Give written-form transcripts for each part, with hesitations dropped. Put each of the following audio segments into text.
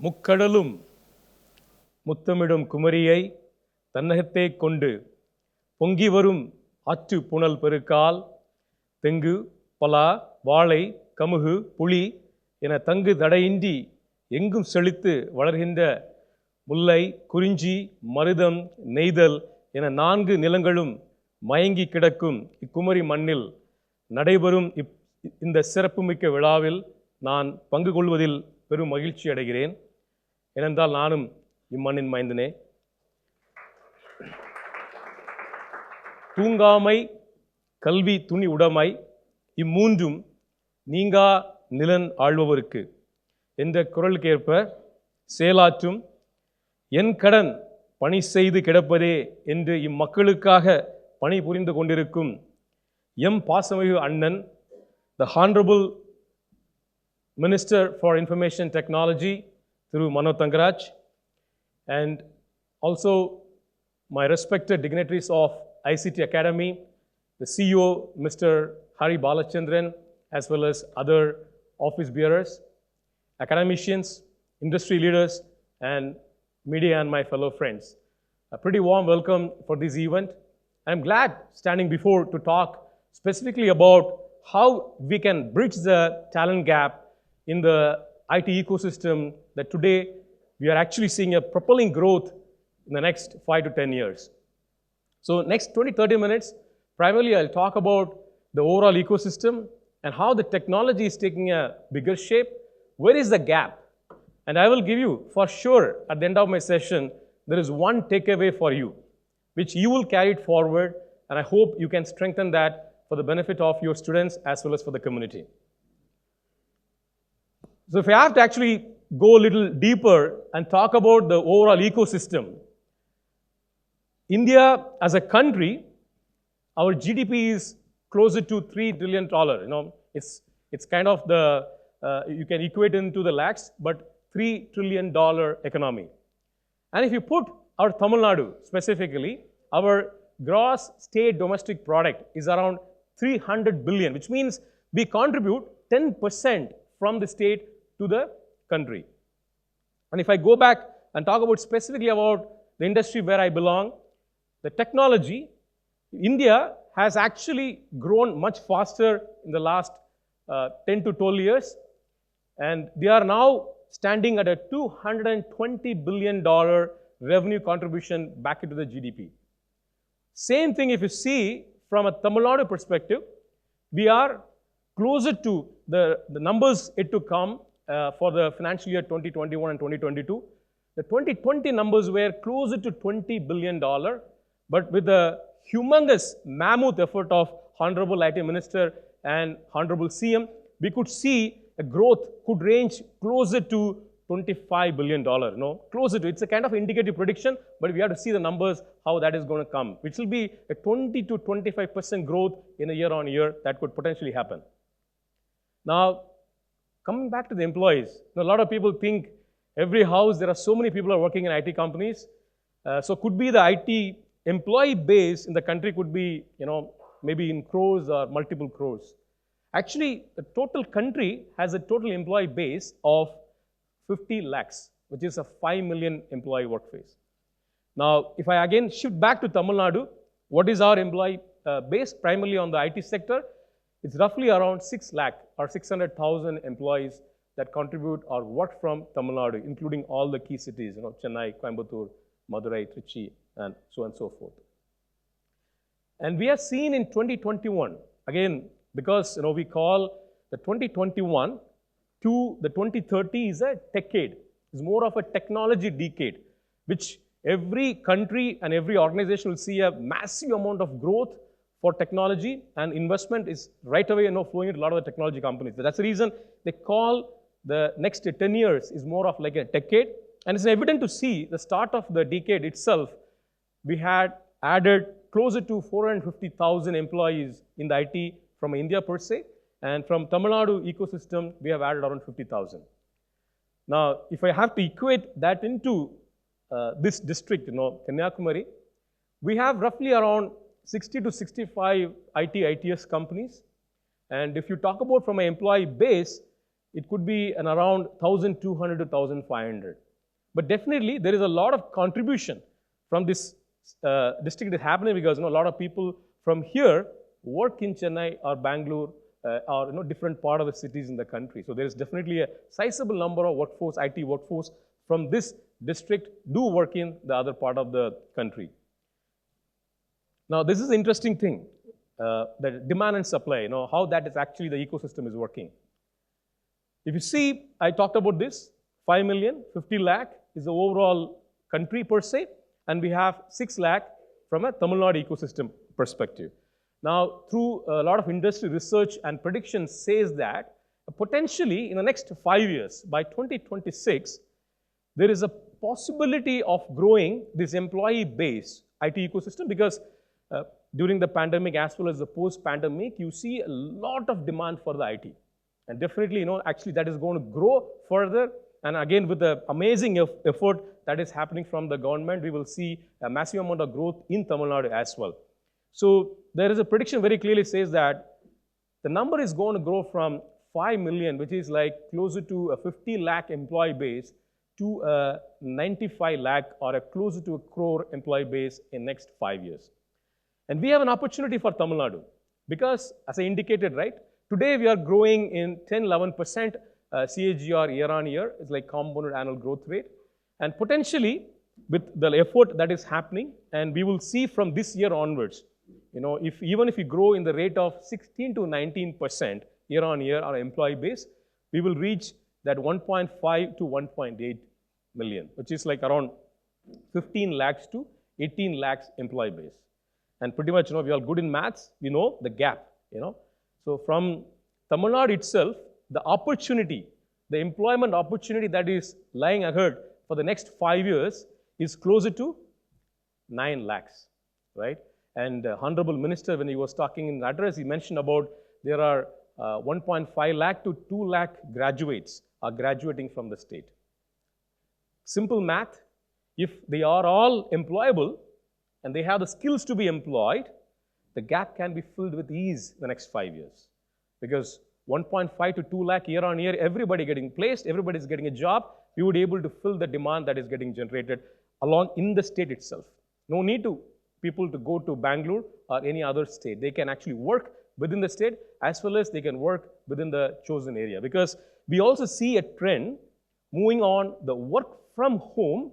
முக்கடலும் முத்தமிடும் குமரியை தன்னகத்தே கொண்டு பொங்கி வரும் ஆற்று புனல் பெருக்கால் தெங்கு பலா வாழை கமுகு புளி என தங்கு தடையின்றி எங்கும் செழித்து வளர்கின்ற முல்லை குறிஞ்சி மருதம் நெய்தல் என 4 நிலங்களும் மயங்கி கிடக்கும் இக்குமரி மண்ணில் நடைபெறும் இந்த சிறப்புமிக்க விழாவில் நான் பங்கு கொள்வதில் பெரும் மகிழ்ச்சி அடைகிறேன். ஏனென்றால் நானும் இம்மண்ணின் மைந்தனே. தூங்காமை கல்வி துணி உடைமை இம்மூன்றும் நீங்கா நிலன் ஆள்பவருக்கு என்ற குரலுக்கேற்ப செயலாற்றும் என் கடன் பணி செய்து கிடப்பதே என்று இம்மக்களுக்காக பணி புரிந்து கொண்டிருக்கும் எம் பாசமிகு அண்ணன் the Honorable Minister for Information Technology through Mano Thangaraj, and also my respected dignitaries of ICT Academy, the CEO Mr. Hari Balachandran, as well as other office bearers, academicians, industry leaders, and media and my fellow friends. A pretty warm welcome for this event. I'm glad standing before to talk specifically about how we can bridge the talent gap in the IT ecosystem that today we are actually seeing a propelling growth in the next 5 to 10 years. So next 20-30 minutes, primarily I'll talk about the overall ecosystem and how the technology is taking a bigger shape. Where is the gap? And I will give you, for sure, at the end of my session, there is one takeaway for you, which you will carry it forward, and I hope you can strengthen that for the benefit of your students as well as for the community. So if I have to actually go a little deeper and talk about the overall ecosystem, India as a country, our GDP is closer to $3 trillion. You know, it's kind of the, you can equate it into the lakhs, but $3 trillion economy. And if you put our Tamil Nadu specifically, our gross state domestic product is around 300 billion, which means we contribute 10% from the state to the country. And if I go back and talk about specifically about the industry where I belong, the technology, India has actually grown much faster in the last 10 to 12 years, and they are now standing at a $220 billion revenue contribution back into the GDP. Same thing if you see from a Tamil Nadu perspective, we are closer to the numbers yet to come for the financial year 2021 and 2022. The 2020 numbers were closer to $20 billion, but with the humongous mammoth effort of Honorable IT Minister and Honorable CM, we could see a growth could range closer to $25 billion, no? Closer to, it's a kind of indicative prediction, but we have to see the numbers, how that is going to come, which will be a 20 to 25% growth in a year on year that could potentially happen. Now, coming back to the employees, a lot of people think every house, there are so many people are working in IT companies, so could be the IT employee base in the country could be, you know, maybe in crores or multiple crores. Actually, the total country has a total employee base of 50 lakhs, which is a 5 million employee workforce. Now, if I again shift back to Tamil Nadu, what is our employee base primarily on the IT sector? It's roughly around 6 lakh or 600,000 employees that contribute or work from Tamil Nadu, including all the key cities, you know, Chennai, Coimbatore, Madurai, Trichy, and so on and so forth. And we have seen in 2021, again, because, you know, we call the 2021 to the 2030 is a decade. It's more of a technology decade, which every country and every organization will see a massive amount of growth for technology, and investment is right away, you know, flowing into a lot of the technology companies. That's the reason they call the next 10 years is more of like a decade. And it's evident to see the start of the decade itself, we had added closer to 450,000 employees in the IT from India per se, and from Tamil Nadu ecosystem, we have added around 50,000. Now, if I have to equate that into this district, you know, Kanyakumari, we have roughly around 60 to 65 ITeS companies. And if you talk about from an employee base, it could be an around 1,200 to 1,500. But definitely, there is a lot of contribution from this district is happening because a lot of people from here work in Chennai or Bangalore or different part of the cities in the country. So there is definitely a sizable number of workforce, IT workforce from this district do work in the other part of the country. Now this is an interesting thing, the demand and supply, how that is actually the ecosystem is working. If you see, I talked about this, 5 million, 50 lakh is the overall country per se, and we have 6 lakh from a Tamil Nadu ecosystem perspective. Now, through a lot of industry research and predictions says that potentially in the next 5 years, by 2026, there is a possibility of growing this employee base IT ecosystem because during the pandemic as well as the post-pandemic, you see a lot of demand for the IT. And definitely, actually that is going to grow further. And again, with the amazing effort that is happening from the government, we will see a massive amount of growth in Tamil Nadu as well. So there is a prediction very clearly says that the number is going to grow from 5 million, which is like closer to a 50 lakh employee base, to a 95 lakh or a closer to a crore employee base in next 5 years. And we have an opportunity for Tamil Nadu because, as I indicated, right, today we are growing in 10-11% CAGR year on year. It's like compounded annual growth rate. And potentially, with the effort that is happening, and we will see from this year onwards, even if we grow in the rate of 16 to 19% year on year, our employee base, we will reach that 1.5 to 1.8 million, which is like around 15 lakhs to 18 lakhs employee base. And pretty much, we are good in maths, we know the gap, So from Tamil Nadu itself, the opportunity, the employment opportunity that is lying ahead for the next 5 years is closer to 9 lakhs, right? And Honorable Minister, when he was talking in the address, he mentioned about there are 1.5 lakh to 2 lakh graduates are graduating from the state. Simple math, if they are all employable and they have the skills to be employed, the gap can be filled with ease in the next 5 years. Because 1.5 to 2 lakh year on year, everybody getting placed, everybody is getting a job, we would be able to fill the demand that is getting generated along in the state itself. No need to people to go to Bangalore or any other state. They can actually work within the state as well as they can work within the chosen area. Because we also see a trend moving on the work from home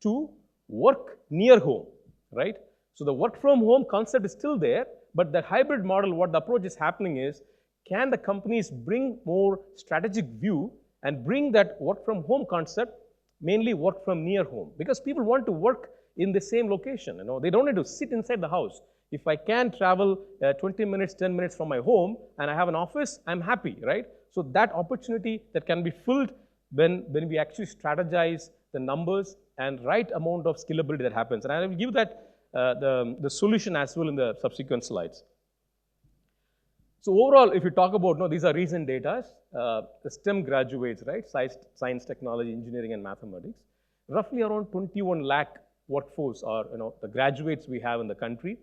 to work near home, right? So the work from home concept is still there, but the hybrid model, what the approach is happening is, can the companies bring more strategic view and bring that work from home concept, mainly work from near home? Because people want to work in the same location, they don't need to sit inside the house. If I can travel 20 minutes, 10 minutes from my home and I have an office, I'm happy, right? So that opportunity that can be filled when we actually strategize the numbers and right amount of scalability that happens. And I will give that the solution as well in the subsequent slides. So overall, if you talk about, these are recent data, the STEM graduates, right? Science, technology, engineering, and mathematics, roughly around 21 lakh workforce or, the graduates we have in the country.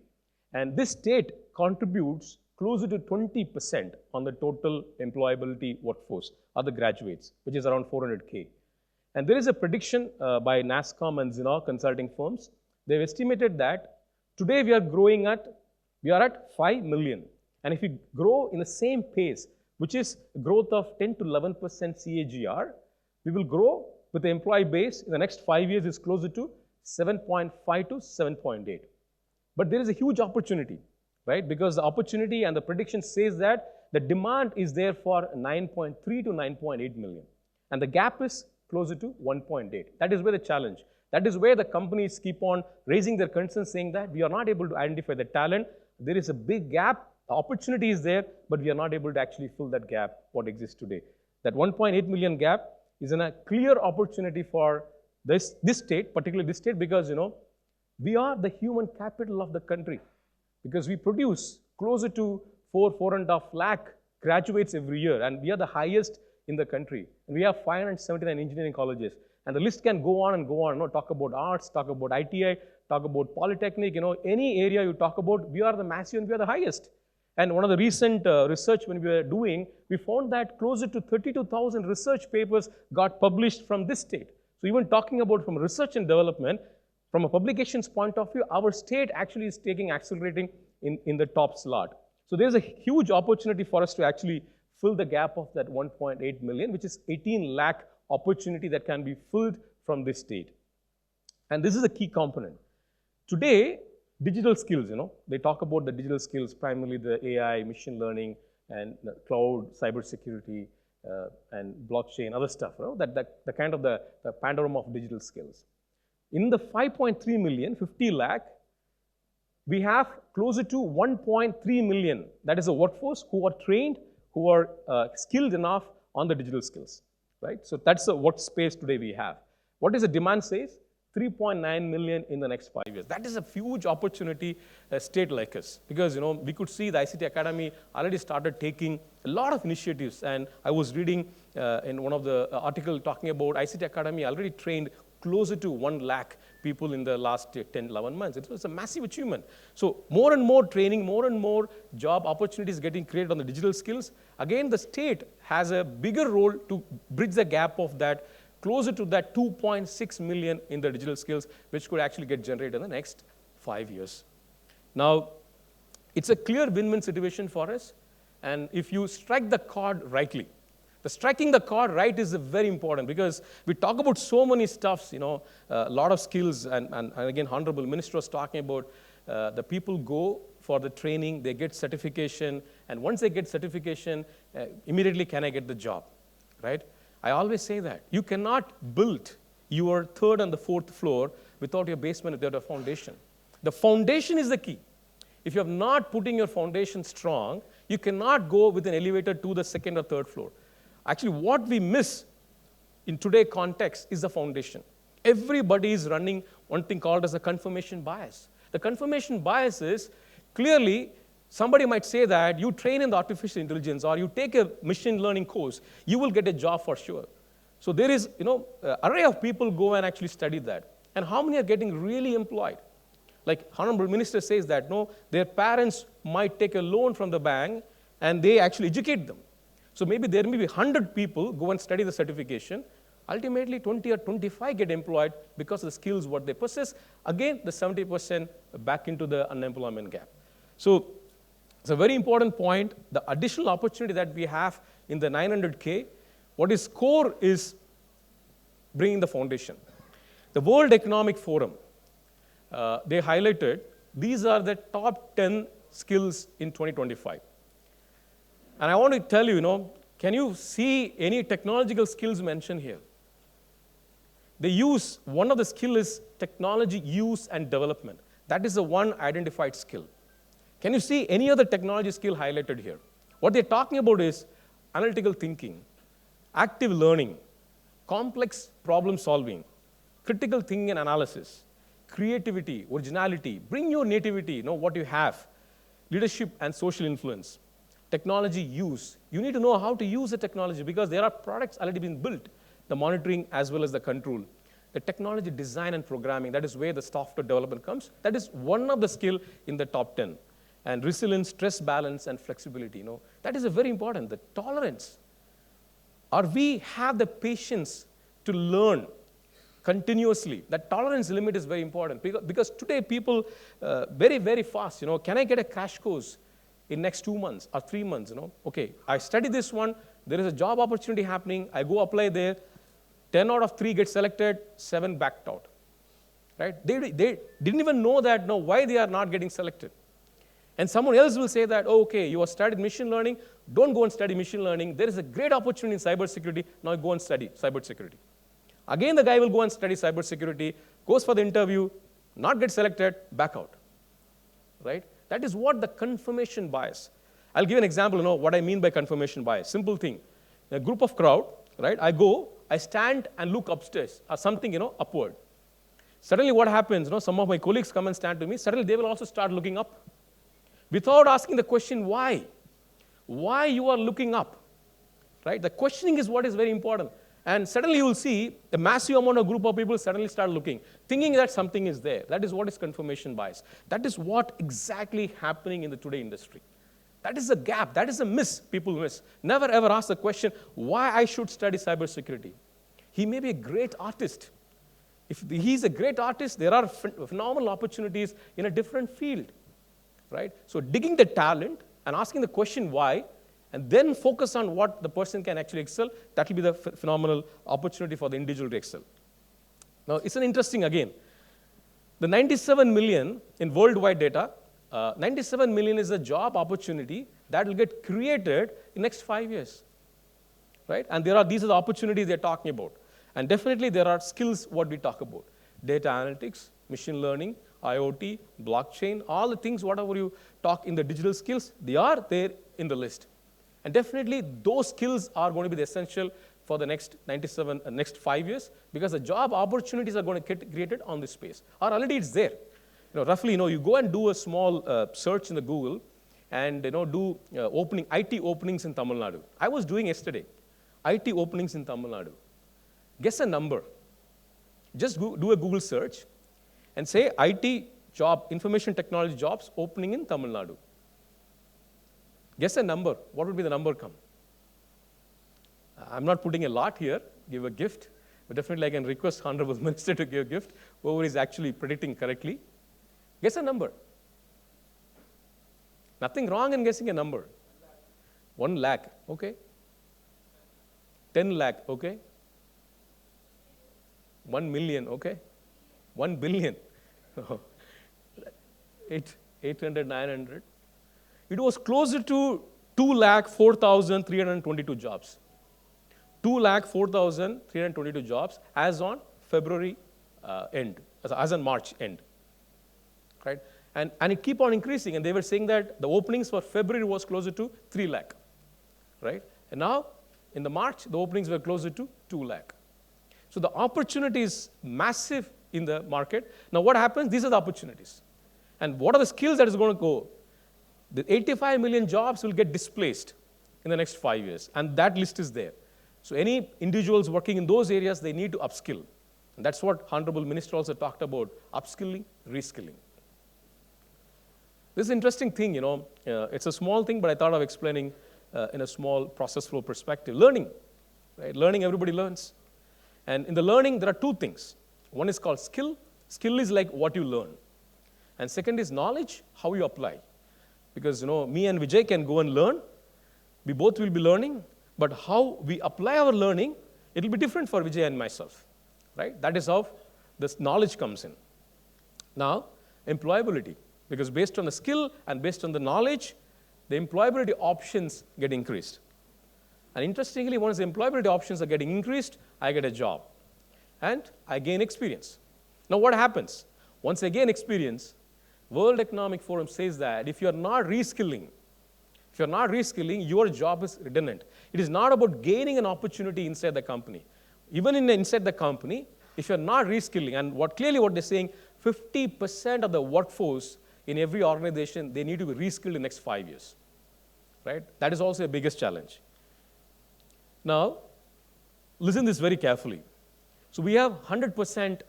And this state contributes closer to 20% on the total employability workforce of the graduates, which is around 400K. And there is a prediction by NASSCOM and Zinnov consulting firms. They've estimated that today we are at 5 million. And if we grow in the same pace, which is growth of 10 to 11% CAGR, we will grow with the employee base in the next 5 years is closer to 7.5 to 7.8. But there is a huge opportunity, right? Because the opportunity and the prediction says that the demand is there for 9.3 to 9.8 million. And the gap is closer to 1.8. That is where the challenge. That is where the companies keep on raising their concerns saying that we are not able to identify the talent. There is a big gap. The opportunity is there, but we are not able to actually fill that gap, what exists today. That 1.8 million gap is a clear opportunity for this state, particularly this state, because, we are the human capital of the country. Because we produce closer to 4.5 lakh graduates every year, and we are the highest in the country. And we have 579 engineering colleges. And the list can go on and go on. Talk about arts, talk about ITI, talk about polytechnic, any area you talk about, we are the massive and we are the highest. And one of the recent research when we were doing, we found that closer to 32,000 research papers got published from this state. So even talking about from research and development, from a publications point of view, our state actually is taking accelerating in the top slot. So there's a huge opportunity for us to actually fill the gap of that 1.8 million, which is 18 lakh opportunity that can be filled from this state. And this is a key component. Today, digital skills, they talk about the digital skills, primarily the AI, machine learning, and cloud, cybersecurity, and blockchain, other stuff, the kind of the panorama of digital skills. In the 5.3 million, 50 lakh, we have closer to 1.3 million. That is a workforce who are trained, who are skilled enough on the digital skills, right? So that's the workspace today we have. What is the demand says? 3.9 million in the next 5 years. That is a huge opportunity, a state like us, because we could see the ICT Academy already started taking a lot of initiatives. And I was reading in one of the article talking about ICT Academy already trained closer to 1 lakh people in the last 10, 11 months. It was a massive achievement. So more and more training, more and more job opportunities getting created on the digital skills. Again, the state has a bigger role to bridge the gap of that, closer to that 2.6 million in the digital skills, which could actually get generated in the next 5 years. Now, it's a clear win-win situation for us. And if you strike the chord rightly, the striking the chord right is very important, because we talk about so many stuffs, a lot of skills. And again, Honorable Minister was talking about the people go for the training, they get certification. And once they get certification, immediately can I get the job, right? I always say that. You cannot build your third and the fourth floor without your basement, without a foundation. The foundation is the key. If you have not putting your foundation strong, you cannot go with an elevator to the second or third floor. Actually, what we miss in today's context is the foundation. Everybody is running one thing called as a confirmation bias. The confirmation bias is clearly, somebody might say that you train in the artificial intelligence or you take a machine learning course, you will get a job for sure. So there is, an array of people go and actually study that. And how many are getting really employed? Like Honorable Minister says that, no, their parents might take a loan from the bank and they actually educate them. So maybe there may be 100 people go and study the certification. Ultimately, 20 or 25 get employed because of the skills what they possess. Again, the 70% back into the unemployment gap. So it's a very important point. The additional opportunity that we have in the 900K, what is core is bringing the foundation. The World Economic Forum, they highlighted these are the top 10 skills in 2025. And I want to tell you, can you see any technological skills mentioned here? They use, one of the skill is technology use and development. That is the one identified skill. Can you see any other technology skill highlighted here? What they're talking about is analytical thinking, active learning, complex problem solving, critical thinking and analysis, creativity, originality, bring your nativity, what you have, leadership and social influence. Technology use. You need to know how to use the technology because there are products already been built, the monitoring as well as the control. The technology design and programming, that is where the software development comes. That is one of the skill in the top 10. And resilience, stress balance, and flexibility, that is a very important. The tolerance. Or we have the patience to learn continuously. That tolerance limit is very important because today people very, very fast, can I get a crash course in next 2 months or 3 months, Okay, I study this one, there is a job opportunity happening, I go apply there, 10 out of 3 get selected, 7 backed out, right? They didn't even know that, why they are not getting selected. And someone else will say that, okay, you have studied machine learning, don't go and study machine learning, there is a great opportunity in cybersecurity, now go and study cybersecurity. Again, the guy will go and study cybersecurity, goes for the interview, not get selected, back out, right? That is what the confirmation bias. I'll give an example, what I mean by confirmation bias. Simple thing. In a group of crowd, right, I stand and look upstairs or something, upward. Suddenly what happens, some of my colleagues come and stand to me, suddenly they will also start looking up. Without asking the question, why? Why you are looking up, right? The questioning is what is very important. And suddenly you will see a massive amount of group of people suddenly start looking, thinking that something is there. That is what is confirmation bias. That is what exactly happening in the today industry. That is a gap. That is a miss people miss. Never ever ask the question, why I should study cybersecurity. He may be a great artist. If he's a great artist, there are phenomenal opportunities in a different field, right? So digging the talent and asking the question why, and then focus on what the person can actually excel, that will be the phenomenal opportunity for the individual to excel. Now, it's an interesting, again, the 97 million in worldwide data, 97 million is a job opportunity that will get created in next 5 years, right? And these are the opportunities they're talking about. And definitely there are skills what we talk about. Data analytics, machine learning, IoT, blockchain, all the things, whatever you talk in the digital skills, they are there in the list. And definitely those skills are going to be the essential for the next next 5 years, because the job opportunities are going to get created on this space. Or already it's there. Roughly, you go and do a small search in the Google and do IT openings in Tamil Nadu. I was doing yesterday, IT openings in Tamil Nadu. Guess a number. Just do a Google search and say IT job, information technology jobs opening in Tamil Nadu. Guess a number. What would be the number come? I'm not putting a lot here, give a gift, but definitely I can request Honorable Minister to give a gift, whoever is actually predicting correctly. Guess a number. Nothing wrong in guessing a number. 1 lakh, okay. 10 lakh, okay. 1 million, okay. 1 billion. 800, 900. It was closer to 2,04,322 jobs. 2,04,322 jobs as on February end, as on March end, right? And it keep on increasing, and they were saying that the openings for February was closer to 3 lakh, right? And now, in the March, the openings were closer to 2 lakh. So the opportunity is massive in the market. Now what happens? These are the opportunities. And what are the skills that is going to go? The 85 million jobs will get displaced in the next 5 years, and that list is there. So any individuals working in those areas, they need to upskill. And that's what Honorable Minister also talked about, upskilling, reskilling. This is an interesting thing, it's a small thing, but I thought of explaining in a small process flow perspective. Learning, right? Learning, everybody learns. And in the learning, there are two things. One is called skill. Skill is like what you learn. And second is knowledge, how you apply. Because, me and Vijay can go and learn. We both will be learning. But how we apply our learning, it will be different for Vijay and myself, right? That is how this knowledge comes in. Now, employability. Because based on the skill and based on the knowledge, the employability options get increased. And interestingly, once the employability options are getting increased, I get a job. And I gain experience. Now what happens? Once I gain experience, World Economic Forum says that if you're not reskilling, your job is redundant. It is not about gaining an opportunity inside the company. Even inside the company, if you're not reskilling, and what they're saying, 50% of the workforce in every organization, they need to be reskilled in the next 5 years, right? That is also the biggest challenge. Now, listen this very carefully. So we have 100%,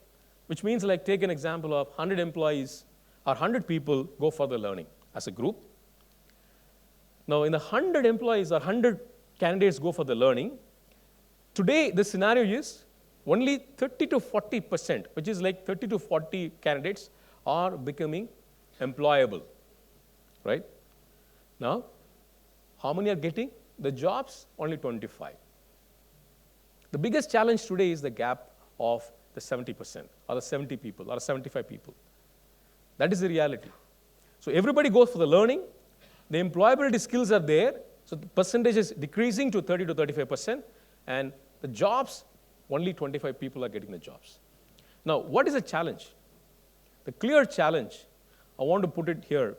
which means like take an example of 100 employees or 100 people go for the learning as a group. Now, in the 100 employees or 100 candidates go for the learning, today the scenario is only 30 to 40%, which is like 30 to 40 candidates are becoming employable, right? Now, how many are getting the jobs? Only 25. The biggest challenge today is the gap of the 70% or the 70 people or 75 people. That is the reality. So everybody goes for the learning. The employability skills are there. So the percentage is decreasing to 30 to 35%. And the jobs, only 25 people are getting the jobs. Now, what is the challenge? The clear challenge, I want to put it here.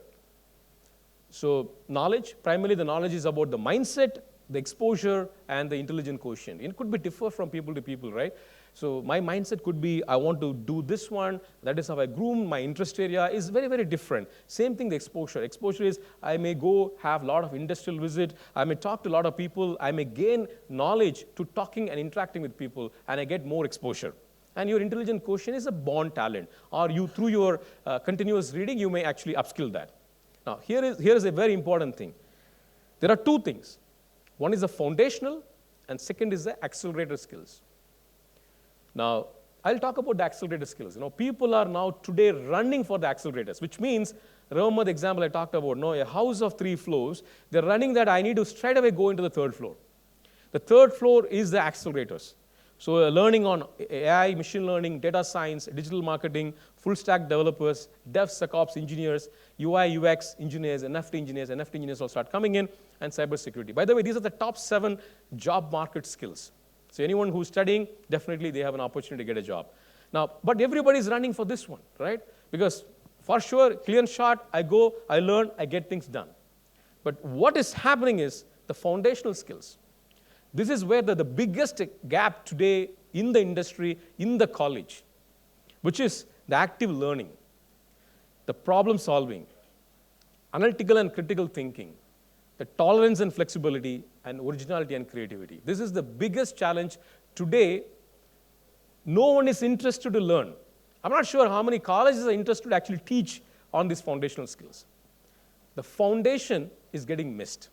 So knowledge, primarily the knowledge is about the mindset, the exposure, and the intelligent quotient. It could be differ from people to people, right? So my mindset could be, I want to do this one. That is how I groom. My interest area is very, very different. Same thing, the exposure. Exposure is, I may go have a lot of industrial visit. I may talk to a lot of people. I may gain knowledge to talking and interacting with people, and I get more exposure. And your intelligent quotient is a born talent. Or you, through your continuous reading, you may actually upskill that. Now, here is a very important thing. There are two things. One is the foundational, and second is the accelerator skills. Now, I'll talk about the accelerator skills. People are now today running for the accelerators, which means, remember the example I talked about, a house of 3 floors, they're running that I need to straight away go into the 3rd floor. The 3rd floor is the accelerators. So learning on AI, machine learning, data science, digital marketing, full stack developers, DevSecOps engineers, UI, UX engineers, NFT engineers will start coming in, and cybersecurity. By the way, these are the top 7 job market skills. So anyone who's studying, definitely they have an opportunity to get a job. Now, but everybody's running for this one, right? Because for sure, clear and short, I go, I learn, I get things done. But what is happening is the foundational skills. This is where the biggest gap today in the industry, in the college, which is the active learning, the problem solving, analytical and critical thinking, the tolerance and flexibility, and originality and creativity. This is the biggest challenge today. No one is interested to learn. I'm not sure how many colleges are interested to actually teach on these foundational skills. The foundation is getting missed.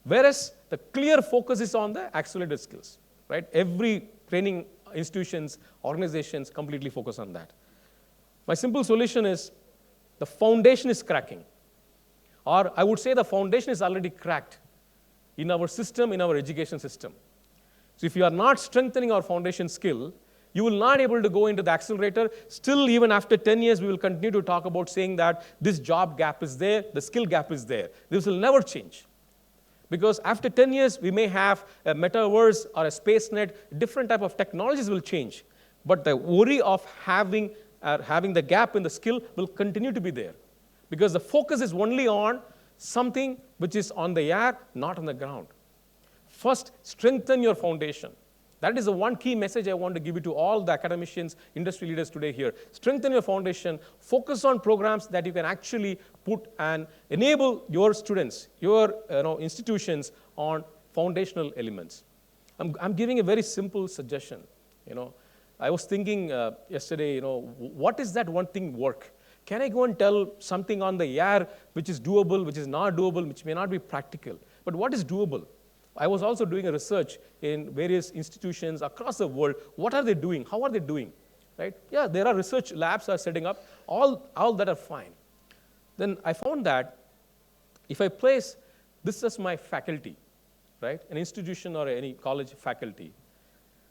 Whereas the clear focus is on the accelerated skills, right? Every training institutions, organizations completely focus on that. My simple solution is the foundation is cracking. Or I would say the foundation is already cracked in our system, in our education system. So if you are not strengthening our foundation skill, you will not be able to go into the accelerator. Still, even after 10 years, we will continue to talk about saying that this job gap is there, the skill gap is there. This will never change. Because after 10 years, we may have a metaverse or a space net, different type of technologies will change. But the worry of having the gap in the skill will continue to be there. Because the focus is only on something which is on the air, not on the ground. First, strengthen your foundation. That is the one key message I want to give you to all the academicians, industry leaders today here. Strengthen your foundation. Focus on programs that you can actually put and enable your students, your institutions on foundational elements. I'm giving a very simple suggestion. I was thinking yesterday, what is that one thing work? Can I go and tell something on the air which is doable, which is not doable, which may not be practical? But what is doable? I was also doing a research in various institutions across the world. What are they doing? How are they doing? Right? Yeah, there are research labs are setting up. All that are fine. Then I found that if I place this as my faculty, right, an institution or any college faculty,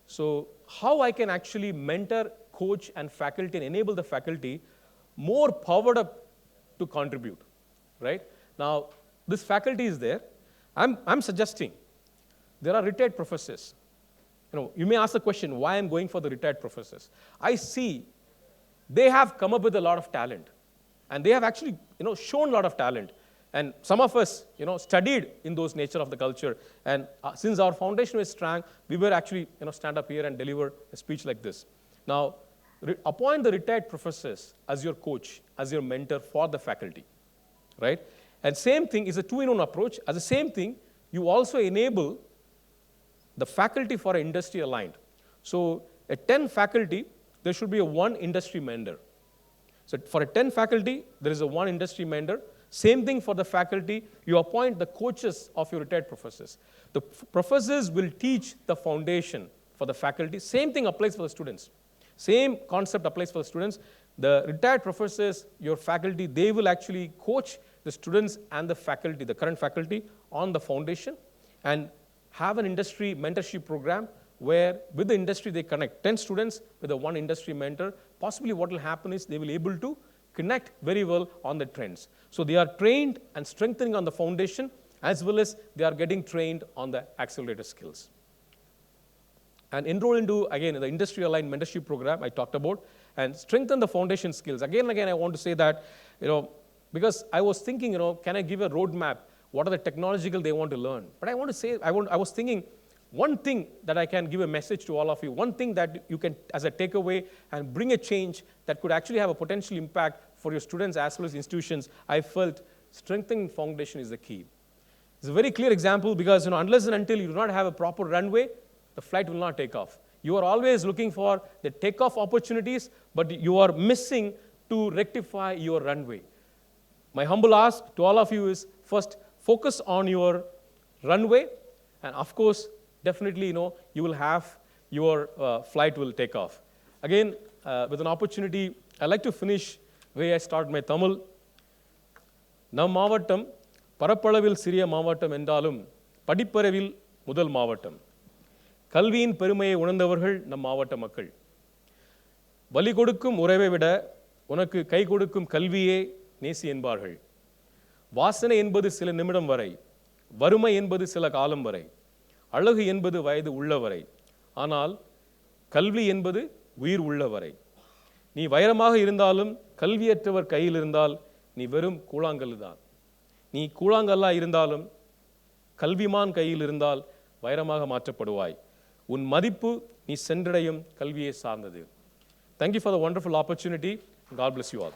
so how I can actually mentor, coach, and faculty and enable the faculty more powered up to contribute, right? Now, this faculty is there. I'm suggesting there are retired professors. You may ask the question, why I'm going for the retired professors. I see they have come up with a lot of talent. And they have actually, shown a lot of talent. And some of us, studied in those nature of the culture. And since our foundation was strong, we were actually, stand up here and deliver a speech like this. Now, appoint the retired professors as your coach, as your mentor for the faculty, right? And same thing is a two-in-one approach. As the same thing, you also enable the faculty for industry aligned. So a 10 faculty, there should be a 1 industry mentor. So for a 10 faculty, there is a 1 industry mentor. Same thing for the faculty, you appoint the coaches of your retired professors. The professors will teach the foundation for the faculty. Same thing applies for the students. Same concept applies for the students. The retired professors, your faculty, they will actually coach the students and the faculty, the current faculty, on the foundation and have an industry mentorship program where with the industry they connect 10 students with a 1 industry mentor. Possibly what will happen is they will be able to connect very well on the trends. So they are trained and strengthening on the foundation as well as they are getting trained on the accelerator skills. And enroll into, again, the industry-aligned mentorship program I talked about and strengthen the foundation skills. Again and again, I want to say that, because I was thinking, can I give a roadmap? What are the technological they want to learn? But I want to say, I was thinking, one thing that I can give a message to all of you, one thing that you can, as a takeaway, and bring a change that could actually have a potential impact for your students as well as institutions, I felt strengthening foundation is the key. It's a very clear example because, unless and until you do not have a proper runway, the flight will not take off. You are always looking for the takeoff opportunities, but you are missing to rectify your runway. My humble ask to all of you is, first, focus on your runway, and of course, definitely, you will have your flight will take off. Again, with an opportunity, I'd like to finish where I start my Tamil. நம் மாவட்டம் பரப்பளவில் சிறிய மாவட்டம் என்றாலும் படிப்பறிவில் முதல் மாவட்டம். கல்வியின் பெருமையை உணர்ந்தவர்கள் நம் மாவட்ட மக்கள். பலி கொடுக்கும் உறவை விட உனக்கு கை கொடுக்கும் கல்வியே நேசி என்பார்கள். வாசனை என்பது சில நிமிடம் வரை, வறுமை என்பது சில காலம் வரை, அழகு என்பது வயது உள்ளவரை, ஆனால் கல்வி என்பது உயிர் உள்ளவரை. நீ வைரமாக இருந்தாலும் கல்வியற்றவர் கையில் இருந்தால் நீ வெறும் கூழாங்கல் தான். நீ கூழாங்கல்லா இருந்தாலும் கல்விமான் கையில் இருந்தால் வைரமாக மாற்றப்படுவாய். உன் மதிப்பு நீ சென்றடையும் கல்வியை சார்ந்தது. Thank you for the wonderful opportunity. God bless you all.